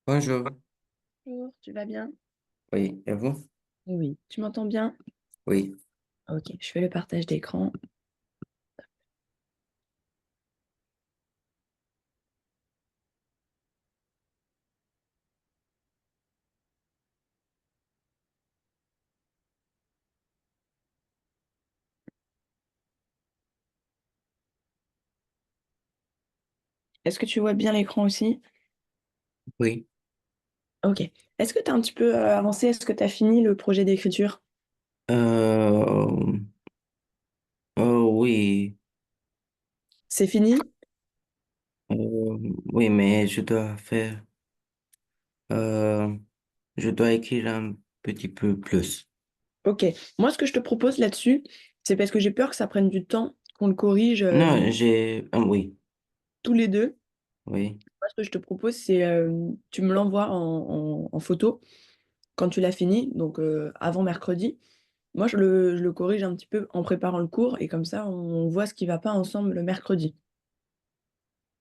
Bonjour, Bonjour, tu vas bien? oui, et vous? Oui. Tu m'entends bien? Oui, Ok, je fais le partage d'écran. Est-ce que tu vois bien l'écran aussi? oui. Ok. Est-ce que tu as un petit peu avancé? Est-ce que tu as fini le projet d'écriture? Euh, oui, C'est fini? oui, mais euh, je dois écrire un petit peu plus. Ok. Moi, ce que je te propose là-dessus, c'est parce que j'ai peur que ça prenne du temps, qu'on le corrige Non, oui, tous les deux. oui, Moi, ce que je te propose, c'est tu me l'envoies en photo quand tu l'as fini, donc avant mercredi. Moi, je le corrige un petit peu en préparant le cours et comme ça, on voit ce qui va pas ensemble le mercredi.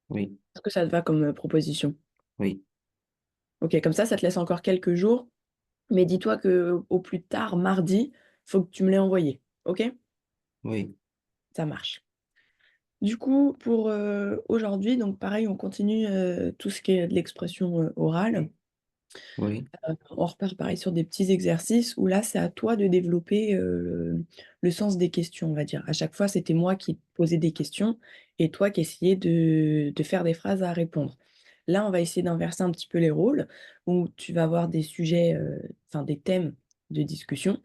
oui, Est-ce que ça te va comme proposition? oui, Ok, comme ça te laisse encore quelques jours. Mais dis-toi que au plus tard, mardi, faut que tu me l'aies envoyé. Ok? oui, Ça marche. Du coup, pour aujourd'hui, donc pareil, on continue tout ce qui est de l'expression orale. oui, On repart pareil sur des petits exercices où là, c'est à toi de développer le sens des questions, on va dire. À chaque fois, c'était moi qui posais des questions et toi qui essayais de faire des phrases à répondre. Là, on va essayer d'inverser un petit peu les rôles, où tu vas avoir des sujets, enfin des thèmes de discussion,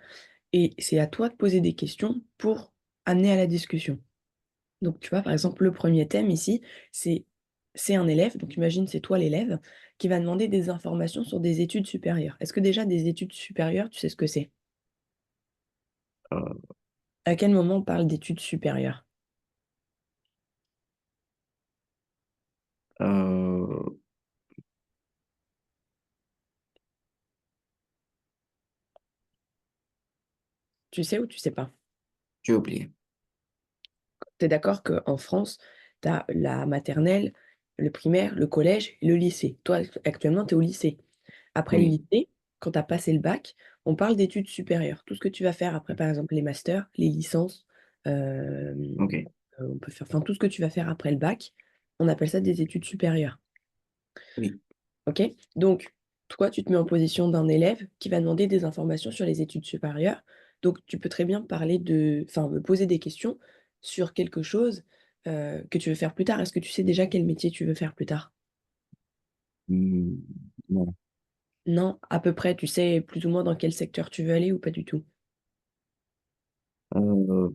et c'est à toi de poser des questions pour amener à la discussion. Donc, tu vois, par exemple, le premier thème ici, c'est c'est un élève, donc imagine c'est toi l'élève, qui va demander des informations sur des études supérieures. Est-ce que déjà des études supérieures, tu sais ce que c'est? euh, À quel moment on parle d'études supérieures? euh, Tu sais ou tu sais pas? j'ai oublié. Tu es d'accord qu'en France, tu as la maternelle, le primaire, le collège et le lycée. Toi, actuellement, tu es au lycée. Après le Oui, lycée, quand tu as passé le bac, on parle d'études supérieures. Tout ce que tu vas faire après, par exemple, les masters, les licences, ok, on peut faire, enfin, tout ce que tu vas faire après le bac, on appelle ça des études supérieures. oui, OK? Donc, toi, tu te mets en position d'un élève qui va demander des informations sur les études supérieures. Donc, tu peux très bien parler enfin, me poser des questions sur quelque chose que tu veux faire plus tard. Est-ce que tu sais déjà quel métier tu veux faire plus tard? hmm, non. Non, à peu près, tu sais plus ou moins dans quel secteur tu veux aller ou pas du tout? Euh,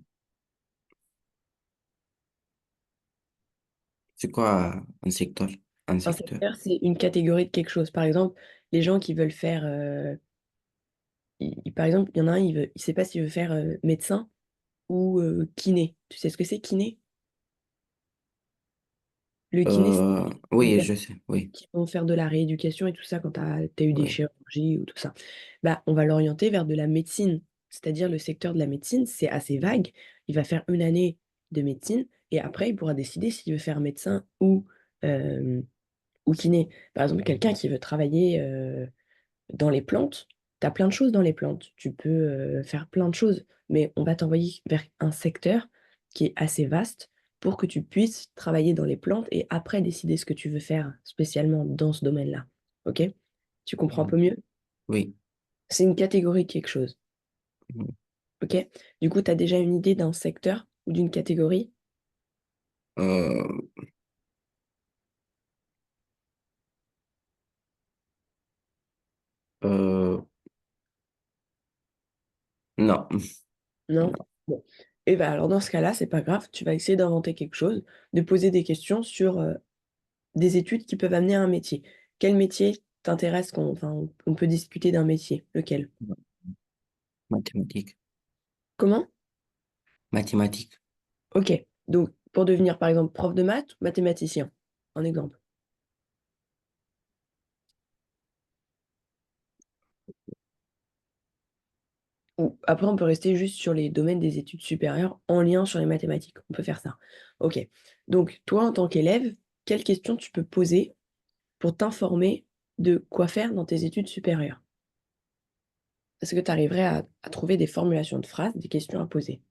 c'est quoi un secteur? Un Un secteur? secteur, c'est une catégorie de quelque chose. Par exemple, les gens qui veulent faire, par exemple, il y en a un, il sait pas s'il veut faire médecin ou kiné. Tu sais ce que c'est kiné? Le kiné, c'est les Oui, personnes je sais, oui, qui vont faire de la rééducation et tout ça quand tu as eu des oui, chirurgies ou tout ça. Bah, on va l'orienter vers de la médecine. C'est-à-dire le secteur de la médecine, c'est assez vague. Il va faire une année de médecine et après, il pourra décider s'il veut faire médecin ou kiné. Par exemple, quelqu'un qui veut travailler dans les plantes, tu as plein de choses dans les plantes. Tu peux faire plein de choses, mais on va t'envoyer vers un secteur qui est assez vaste pour que tu puisses travailler dans les plantes et après décider ce que tu veux faire spécialement dans ce domaine-là. OK? Tu comprends un peu mieux? oui. C'est une catégorie de quelque chose. OK? Du coup, tu as déjà une idée d'un secteur ou d'une catégorie? Euh, euh, non, Non? non. Bon. Et ben alors dans ce cas-là, c'est pas grave, tu vas essayer d'inventer quelque chose, de poser des questions sur des études qui peuvent amener à un métier. Quel métier t'intéresse enfin, on peut discuter d'un métier. Lequel? Mathématiques. Comment? Mathématiques. Ok. Donc, pour devenir, par exemple, prof de maths ou mathématicien. Un exemple. Ou après, on peut rester juste sur les domaines des études supérieures en lien sur les mathématiques. On peut faire ça. Ok. Donc, toi, en tant qu'élève, quelles questions tu peux poser pour t'informer? de quoi faire dans tes études supérieures. Est-ce que tu arriverais à trouver des formulations de phrases, des questions à poser?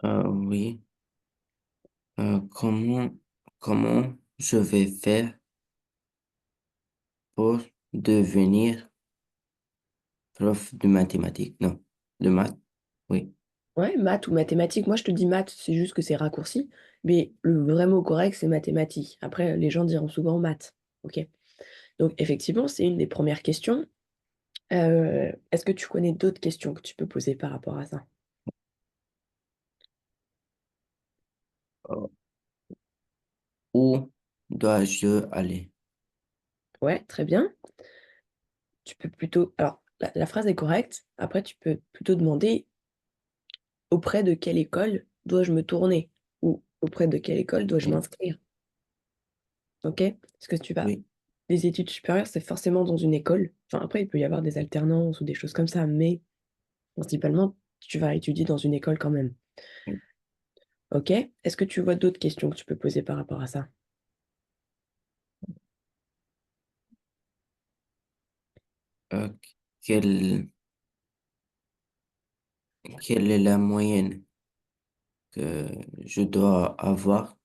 Oui. Comment je vais faire pour devenir prof de mathématiques? Non, de maths. Oui, Ouais, maths ou mathématiques. Moi, je te dis maths, c'est juste que c'est raccourci, mais le vrai mot correct, c'est mathématiques. Après, les gens diront souvent maths. OK? Donc effectivement, c'est une des premières questions. Est-ce que tu connais d'autres questions que tu peux poser par rapport à ça? Euh, où dois-je aller? Ouais, très bien. Tu peux plutôt alors la phrase est correcte, après tu peux plutôt demander: «Auprès de quelle école dois-je me tourner?» ou «Auprès de quelle école dois-je Oui, m'inscrire?» OK? Parce que tu vas oui, les études supérieures, c'est forcément dans une école. Enfin, après, il peut y avoir des alternances ou des choses comme ça, mais principalement, tu vas étudier dans une école quand même. oui. OK? Est-ce que tu vois d'autres questions que tu peux poser par rapport à ça? Euh, quelle, quelle est la moyenne que je dois avoir?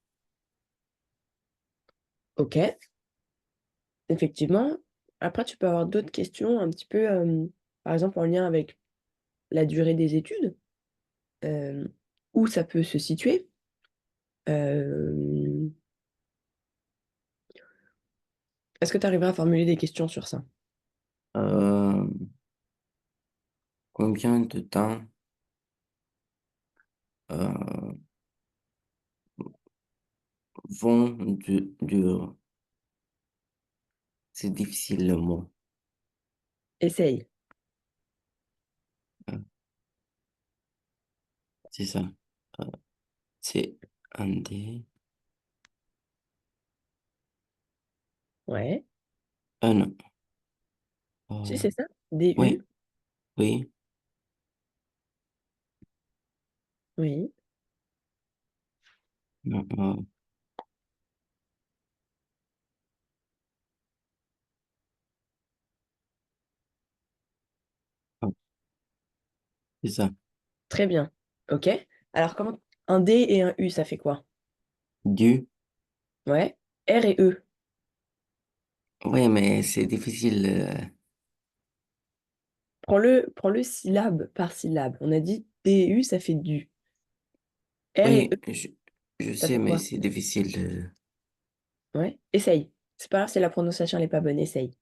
OK, effectivement. Après, tu peux avoir d'autres questions un petit peu, par exemple, en lien avec la durée des études, hem, où ça peut se situer. Hem, est-ce que tu arriverais à formuler des questions sur ça? Euh, combien de temps euh, vont c'est difficile le mot. Essaye. Euh, C'est ça. Euh, c'est un D. Ouais. Non. Si, Euh, c'est ça. DU. oui, oui. Oui. Non, c'est ça. Très bien. OK. Alors comment un D et un U, ça fait quoi? Du. Ouais. R et E. Oui, mais c'est difficile. Prends-le syllabe par syllabe. On a dit DU, ça fait du. R et Oui, E, je ça sais, fait mais quoi? c'est difficile Ouais. Essaye. C'est pas grave si la prononciation elle est pas bonne, essaye.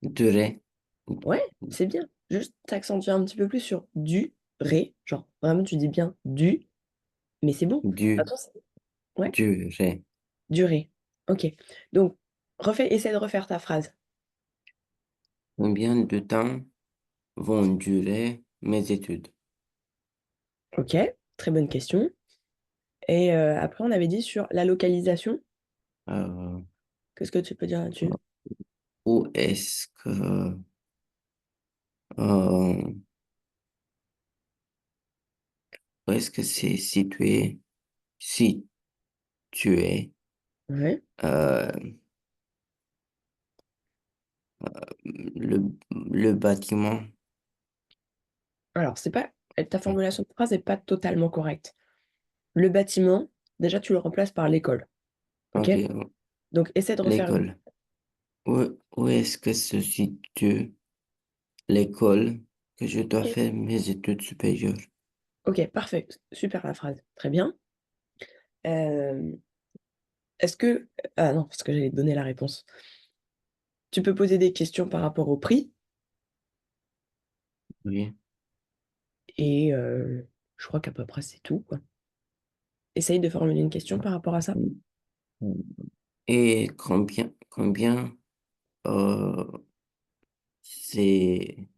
de ré. Ouais, c'est bien. Juste t'accentues un petit peu plus sur du, ré, genre vraiment tu dis bien du, mais c'est bon. Du, Attends, ouais, du ré. du ré. OK. Donc essaie de refaire ta phrase. Combien de temps vont durer mes études? OK, très bonne question et après on avait dit sur la localisation. Euh, Qu'est-ce que tu peux dire là-dessus? où est-ce que, euh, où est-ce que c'est situé? Si tu es, Ouais. euh, le, le bâtiment. Alors c'est pas ta formulation de phrase est pas totalement correcte. Le bâtiment, déjà tu le remplaces par l'école, OK? Ok, Donc essaie de refaire une l'école. Où est-ce que se situe l'école que je dois OK, faire mes études supérieures? OK, parfait, super la phrase, très bien. Hem, est-ce que ah non, parce que j'allais te donner la réponse. Tu peux poser des questions par rapport au prix Oui. et je crois qu'à peu près c'est tout, quoi. Essaye de formuler une question par rapport à ça. Et euh, c'est,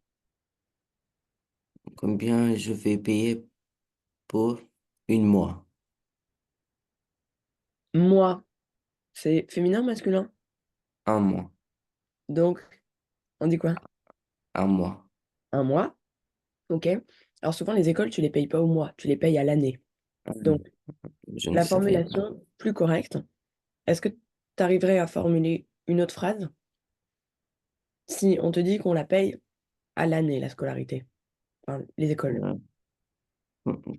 combien je vais payer pour une mois? Moi, c'est féminin, masculin? Un mois. Donc on dit quoi? Un mois. Un mois, OK. Alors souvent les écoles, tu les payes pas au mois, tu les payes à l'année. Donc Je ne la savais pas. formulation plus correcte, est-ce que tu arriverais à formuler une autre phrase? Si on te dit qu'on la paye à l'année, la scolarité, enfin, les écoles. Euh,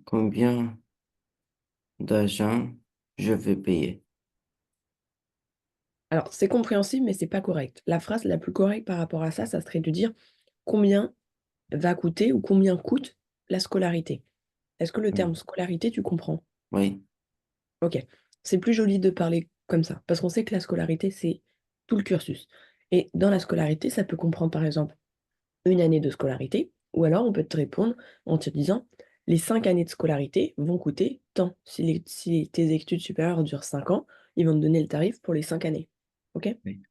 Combien d'argent je vais payer? Alors, c'est compréhensible, mais c'est pas correct. La phrase la plus correcte par rapport à ça, ça serait de dire combien va coûter ou combien coûte la scolarité. Est-ce que le terme Hmm. scolarité, tu comprends? Oui, Ok. C'est plus joli de parler comme ça, parce qu'on sait que la scolarité, c'est tout le cursus. Et dans la scolarité, ça peut comprendre par exemple une année de scolarité, ou alors on peut te répondre en te disant les 5 années de scolarité vont coûter tant. Si tes études supérieures durent 5 ans, ils vont te donner le tarif pour les 5 années. Ok? oui.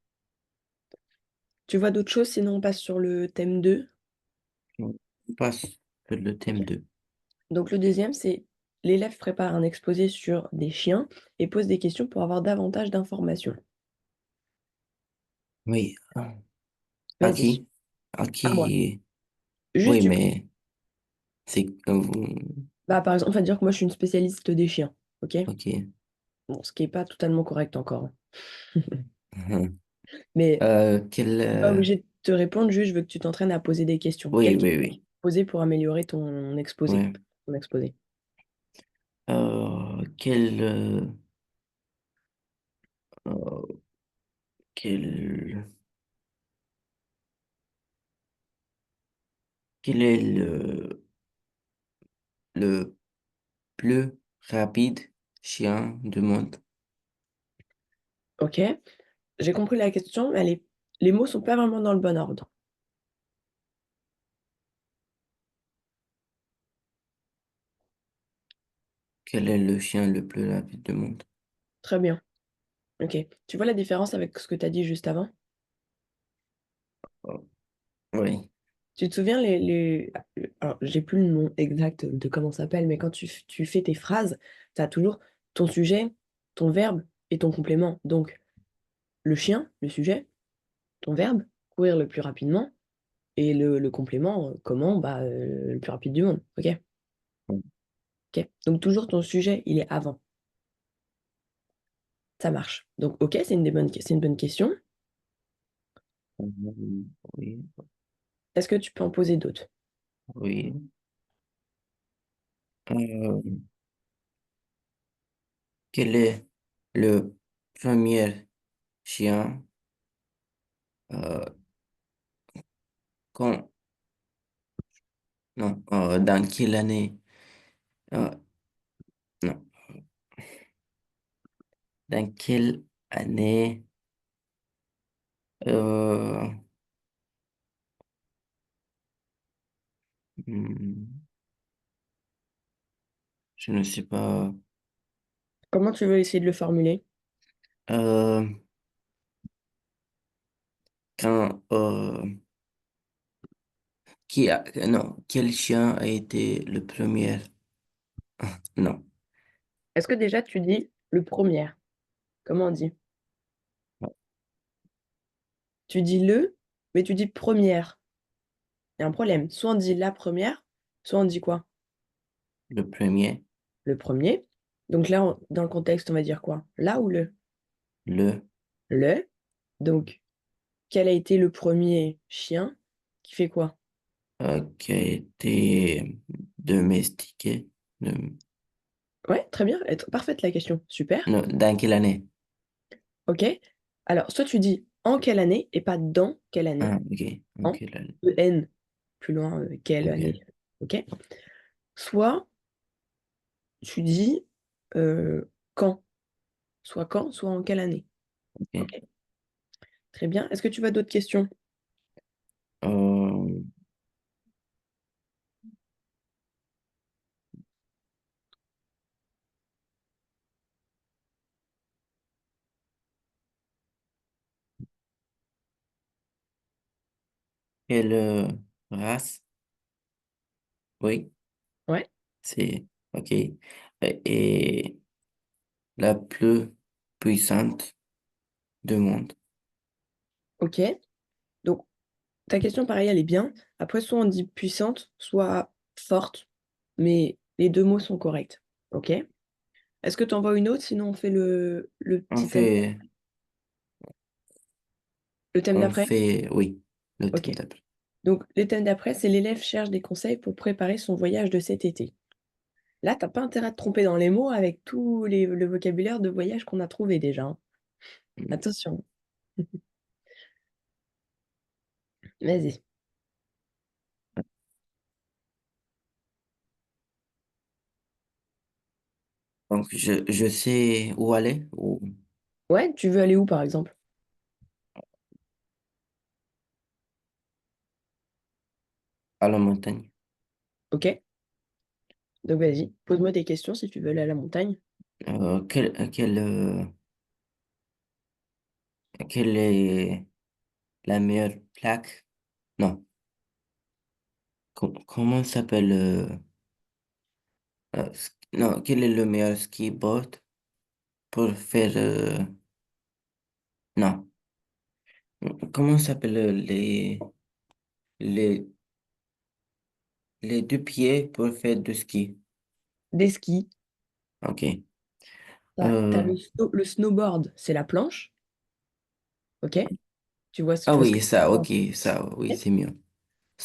Tu vois d'autres choses, sinon on passe sur le thème 2. On passe sur le Ok. thème 2. Donc le deuxième, c'est l'élève prépare un exposé sur des chiens et pose des questions pour avoir davantage d'informations. Oui. À Vas-y, qui? À à moi. qui? Juste Oui, du mais c'est bah, par exemple, on va dire que moi je suis une spécialiste des chiens. Ok? ok. Bon, ce qui n'est pas totalement correct encore, hein. Mais Quel je suis pas obligée de te répondre, juste je veux que tu t'entraînes à poser des questions. oui, Quelles oui, questions tu oui. peux poser pour améliorer ton exposé? Ouais. Ton exposé. Euh, quel euh, quel quel est le plus rapide chien du monde? Ok? J'ai compris la question, mais les mots sont pas vraiment dans le bon ordre. Quel est le chien le plus rapide du monde? Très bien. Ok. Tu vois la différence avec ce que tu as dit juste avant? Oh, oui, Tu te souviens alors, j'ai plus le nom exact de comment ça s'appelle, mais quand tu fais tes phrases, tu as toujours ton sujet, ton verbe et ton complément. Donc, le chien, le sujet, ton verbe, courir le plus rapidement, et le complément, comment? Bah, le plus rapide du monde. Ok? Ok. Donc, toujours ton sujet, il est avant. Ça marche. Donc, ok, c'est une bonne question. oui, Est-ce que tu peux en poser d'autres? oui. Euh, quel est le premier chien euh, quand, non, dans quelle année? euh, non, dans quelle année euh, hmm, je ne sais pas. Comment tu veux essayer de le formuler? Euh, quand non, quel chien a été le premier? Non, Est-ce que déjà tu dis le premier? Comment on dit? Tu dis le, mais tu dis première. Il y a un problème. Soit on dit la première, soit on dit quoi? le premier, Le premier. Donc là, dans le contexte, on va dire quoi? Là ou le? le Le. Donc, quel a été le premier chien qui fait quoi? qui a été domestiqué. Ouais, très bien. Parfaite la question. Super. Non, dans quelle année? Ok. Alors, soit tu dis en quelle année et pas dans quelle année. Ah, ok, en En, quelle année? E-N, plus loin, quelle Ok, année. Ok. Soit tu dis quand. Soit quand, soit en quelle année. ok. Ok. Très bien. Est-ce que tu as d'autres questions? Euh, quelle race? Oui, Ouais. c'est ok. Et la plus puissante du monde. Ok. Donc, ta question, pareil, elle est bien. Après, soit on dit puissante, soit forte, mais les deux mots sont corrects. Ok? Est-ce que tu en vois une autre? Sinon, on fait le On petit thème. fait, Le thème d'après? oui. le Ok. thème d'après. Donc, le thème d'après, c'est l'élève cherche des conseils pour préparer son voyage de cet été. Là, t'as pas intérêt à te tromper dans les mots avec le vocabulaire de voyage qu'on a trouvé déjà, hein. Mm. Attention. Vas-y. Donc, je sais où aller, ou Ouais, tu veux aller où, par exemple? à la montagne. Ok. Donc, vas-y. Pose-moi des questions si tu veux aller à la montagne. Quelle est la meilleure plaque? Non, comment s'appelle non, quel est le meilleur ski board pour faire non, comment s'appelle les les deux pieds pour faire du ski? Des skis. Ok. T'as Euh, le snowboard, c'est la planche. Ok. ah Tu vois ce que oui, c'est. ça, ok, ça, oui, Ok. c'est mieux.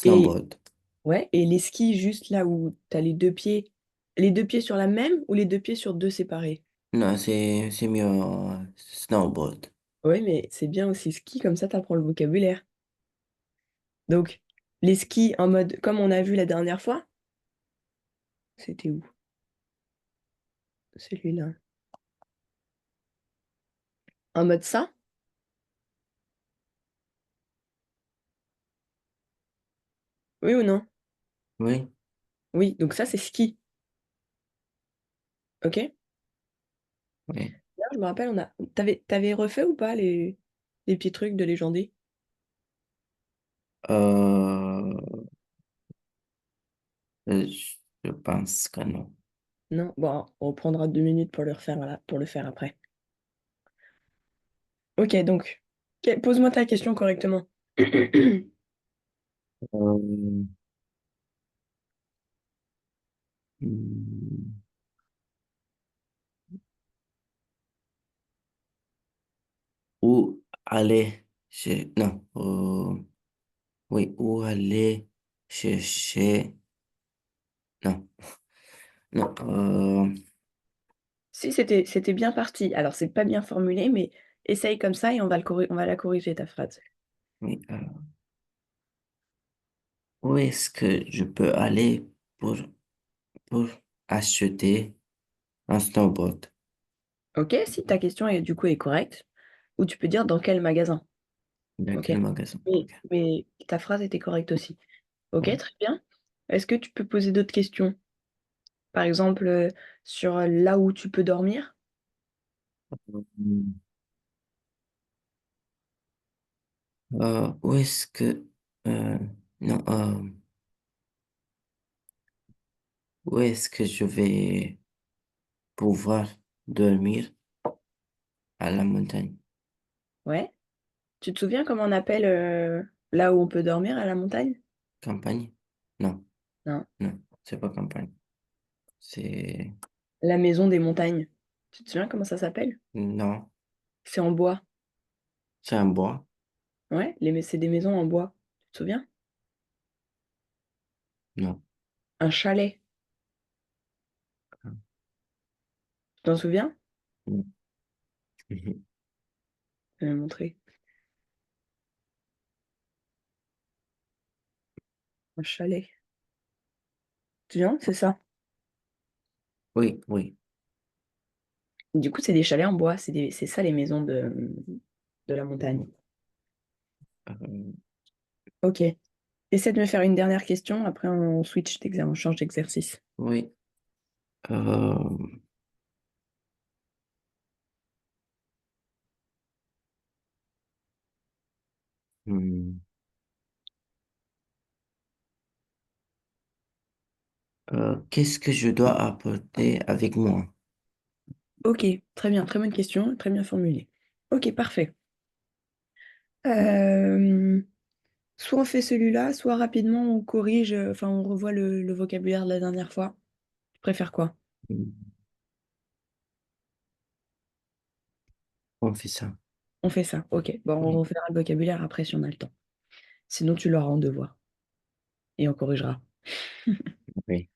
Et Snowboard. ouais, et les skis juste là où t'as les deux pieds sur la même ou les deux pieds sur deux séparés? Non, c'est mieux snowboard. Ouais, mais c'est bien aussi ski, comme ça t'apprends le vocabulaire. Donc, les skis en mode, comme on a vu la dernière fois, c'était où? Celui-là. En mode ça? Oui ou non? Oui, Oui, donc ça c'est ski. Ok? oui. Là, je me rappelle, t'avais refait ou pas les petits trucs de légendé? Euh, je pense que non. Non? Bon, on prendra 2 minutes pour le refaire, voilà, pour le faire après. Ok, donc, pose-moi ta question correctement. Euh, hmm, où aller non, oui, où aller chercher, non, non, Si, c'était bien parti. Alors, c'est pas bien formulé, mais essaye comme ça et on va la corriger, ta phrase. oui, où est-ce que je peux aller pour acheter un snowboard? Ok, si ta question est, du coup est correcte, ou tu peux dire dans quel magasin. Dans Ok? quel magasin? Mais, Ok, mais ta phrase était correcte aussi. Ok, oui. très bien. Est-ce que tu peux poser d'autres questions? Par exemple, sur là où tu peux dormir? Hmm. Où est-ce que, euh, non, où est-ce que je vais pouvoir dormir à la montagne? Ouais. Tu te souviens comment on appelle là où on peut dormir à la montagne? Campagne? Non, Non. non, c'est pas campagne. C'est, La maison des montagnes. Tu te souviens comment ça s'appelle? non, C'est en bois. c'est un bois? Ouais, c'est des maisons en bois. Tu te souviens? Non. Un chalet. Tu t'en souviens? Non. Mhm. Je vais le montrer. Un chalet. Tu viens? C'est ça. Oui, oui. Du coup, c'est des chalets en bois. C'est ça les maisons de la montagne. Euh, Ok. Essaie de me faire une dernière question. Après, on switch d'examen, on change d'exercice. oui. Euh, hmm, qu'est-ce que je dois apporter avec moi? Ok, très bien. Très bonne question. Très bien formulée. Ok, parfait. Euh, Soit on fait celui-là, soit rapidement on corrige, enfin on revoit le vocabulaire de la dernière fois. Tu préfères quoi? Hmm, on fait ça. On fait ça, ok. Bon, on Oui. refait le vocabulaire après si on a le temps. Sinon, tu l'auras en devoir et on corrigera. Oui.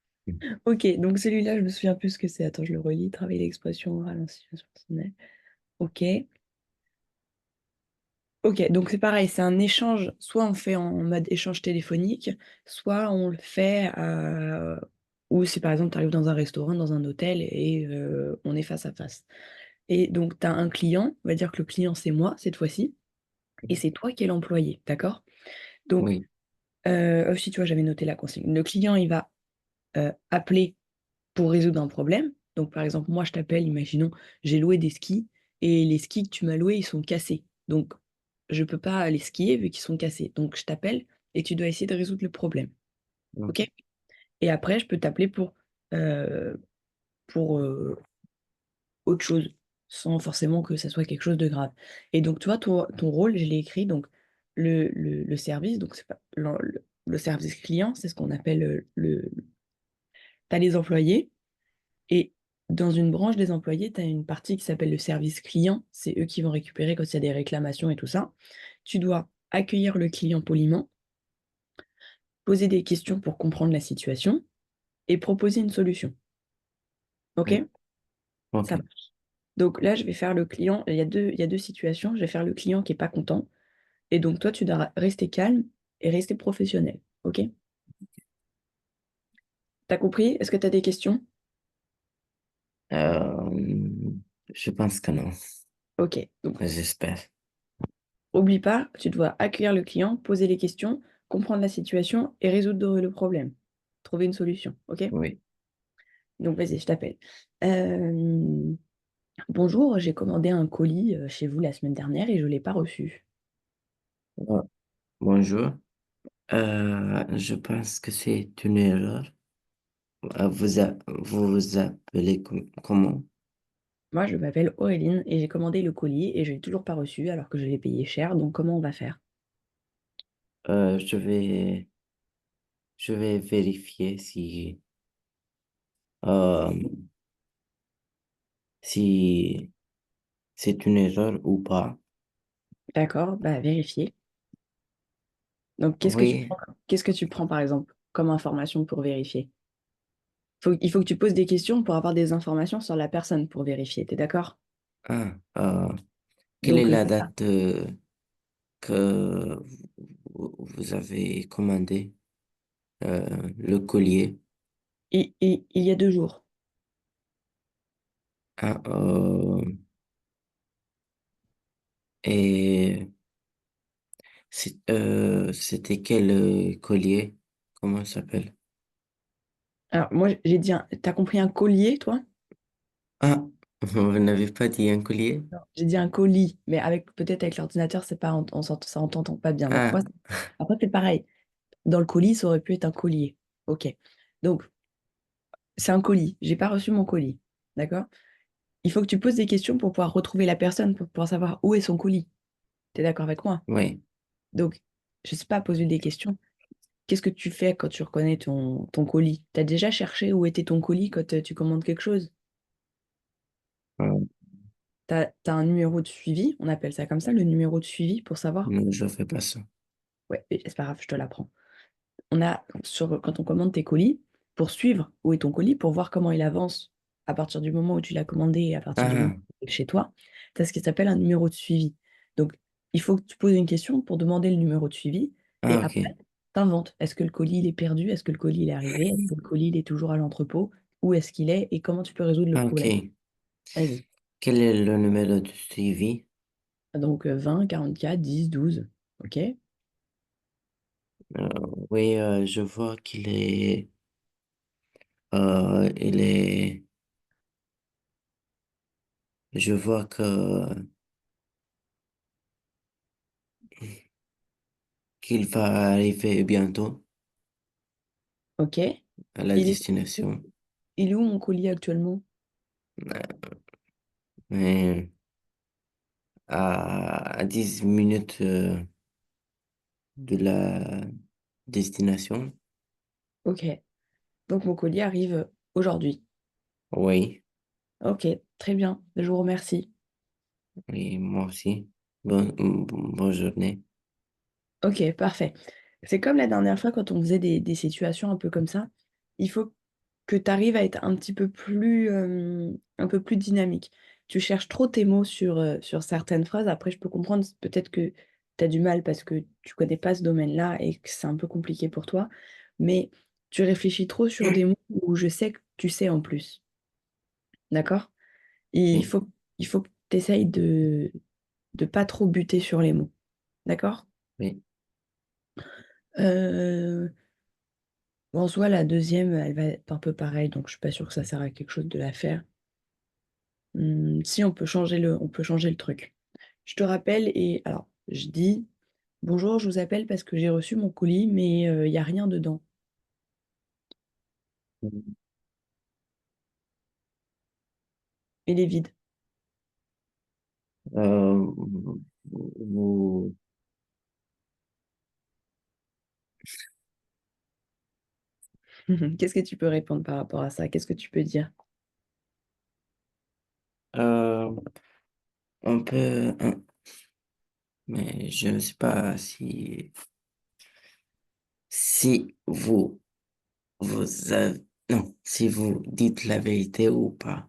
Ok, donc celui-là, je me souviens plus ce que c'est. Attends, je le relis. Travailler l'expression orale en situation personnelle. Ok. Ok, donc c'est pareil, c'est un échange. Soit on fait en mode échange téléphonique, soit on le fait ou si par exemple tu arrives dans un restaurant, dans un hôtel et on est face à face. Et donc tu as un client, on va dire que le client c'est moi cette fois-ci, et c'est toi qui es l'employé, d'accord? Donc, Oui, si tu vois, j'avais noté la consigne. Le client, il va appeler pour résoudre un problème. Donc, par exemple, moi, je t'appelle, imaginons, j'ai loué des skis et les skis que tu m'as loués, ils sont cassés. Donc, je peux pas aller skier vu qu'ils sont cassés. Donc, je t'appelle et tu dois essayer de résoudre le problème. OK? ok. Et après, je peux t'appeler euh, pour autre chose, sans forcément que ça soit quelque chose de grave. Et donc, toi, ton rôle, je l'ai écrit, donc le service, donc c'est pas le service client, c'est ce qu'on appelle t'as les employés, et dans une branche des employés, tu as une partie qui s'appelle le service client, c'est eux qui vont récupérer quand il y a des réclamations et tout ça. Tu dois accueillir le client poliment, poser des questions pour comprendre la situation et proposer une solution. Oui, OK? ok. Ça marche. Donc là, je vais faire le client. Il y a deux situations. Je vais faire le client qui est pas content. Et donc, toi, tu dois rester calme et rester professionnel. OK? T'as compris? Est-ce que tu as des questions? Euh, je pense que non. OK. Donc, J'espère. oublie pas, tu dois accueillir le client, poser les questions, comprendre la situation et résoudre le problème. Trouver une solution. OK? Oui. Donc, vas-y, je t'appelle. Euh, Bonjour, j'ai commandé un colis chez vous la semaine dernière et je ne l'ai pas reçu. Ah, bonjour. Je pense que c'est une erreur. Vous vous appelez comment? Moi, je m'appelle Auréline et j'ai commandé le colis et je ne l'ai toujours pas reçu alors que je l'ai payé cher. Donc, comment on va faire? Euh, je vais, je vais vérifier euh, si c'est une erreur ou pas. D'accord, bah vérifier. Donc, Oui. qu'est-ce que tu prends par exemple comme information pour vérifier? Il faut que tu poses des questions pour avoir des informations sur la personne pour vérifier. T'es d'accord? Ah, quelle est Donc, la date que vous avez commandé le collier? il y a 2 jours. Ah, et c'était quel collier? Comment ça s'appelle? Alors, moi, j'ai dit, t'as compris un collier, toi? Ah, vous n'avez pas dit un collier? Non. J'ai dit un colis, mais peut-être avec l'ordinateur, c'est pas, ça on t'entend pas bien. Donc, moi, Ah, après, c'est pareil. Dans le colis, ça aurait pu être un collier. OK. Donc, c'est un colis. J'ai pas reçu mon colis. D'accord? Il faut que tu poses des questions pour pouvoir retrouver la personne, pour pouvoir savoir où est son colis. T'es d'accord avec moi? oui. Donc, je sais pas, poser des questions. Qu'est-ce que tu fais quand tu reconnais ton colis? T'as déjà cherché où était ton colis quand tu commandes quelque chose? Euh, T'as un numéro de suivi, on appelle ça comme ça, le numéro de suivi pour savoir. non, je fais pas ça. Ouais, mais c'est pas grave, je te l'apprends. Quand on commande tes colis, pour suivre où est ton colis, pour voir comment il avance à partir du moment où tu l'as commandé et à partir du moment Ah, où il est chez toi, tu as ce qui s'appelle un numéro de suivi. Donc, il faut que tu poses une question pour demander le numéro de suivi et ok. après, t'inventes. Est-ce que le colis il est perdu? Est-ce que le colis il est arrivé? Est-ce que le colis il est toujours à l'entrepôt? Où est-ce qu'il est? Et comment tu peux résoudre le problème? Ok. Vas-y. Quel est le numéro de suivi? Donc 20, 44, 10, 12. OK? Euh, oui, je vois il est, je vois qu'il va arriver bientôt OK. à la Il est, destination. il est où mon colis actuellement? Mais à 10 minutes de la destination. OK. Donc mon colis arrive aujourd'hui. Oui, Ok, très bien. Je vous remercie. et moi aussi. Bonne journée. Ok, parfait. C'est comme la dernière fois quand on faisait des situations un peu comme ça. Il faut que tu arrives à être un peu plus dynamique. Tu cherches trop tes mots sur certaines phrases. Après, je peux comprendre peut-être que tu as du mal parce que tu connais pas ce domaine-là et que c'est un peu compliqué pour toi. Mais tu réfléchis trop sur des mots où je sais que tu sais en plus. D'accord? Il Oui, faut, il faut que tu essayes de pas trop buter sur les mots. D'accord? oui. Euh, Bon, en soi, la deuxième, elle va être un peu pareille, donc je suis pas sûre que ça sert à quelque chose de la faire. Si on peut changer le truc. Je te rappelle et alors je dis bonjour, je vous appelle parce que j'ai reçu mon colis, mais il n'y a rien dedans. Il est vide. Euh, vous, Qu'est-ce que tu peux répondre par rapport à ça? Qu'est-ce que tu peux dire? euh, on peut, mais je ne sais pas si vous avez, non, si vous dites la vérité ou pas.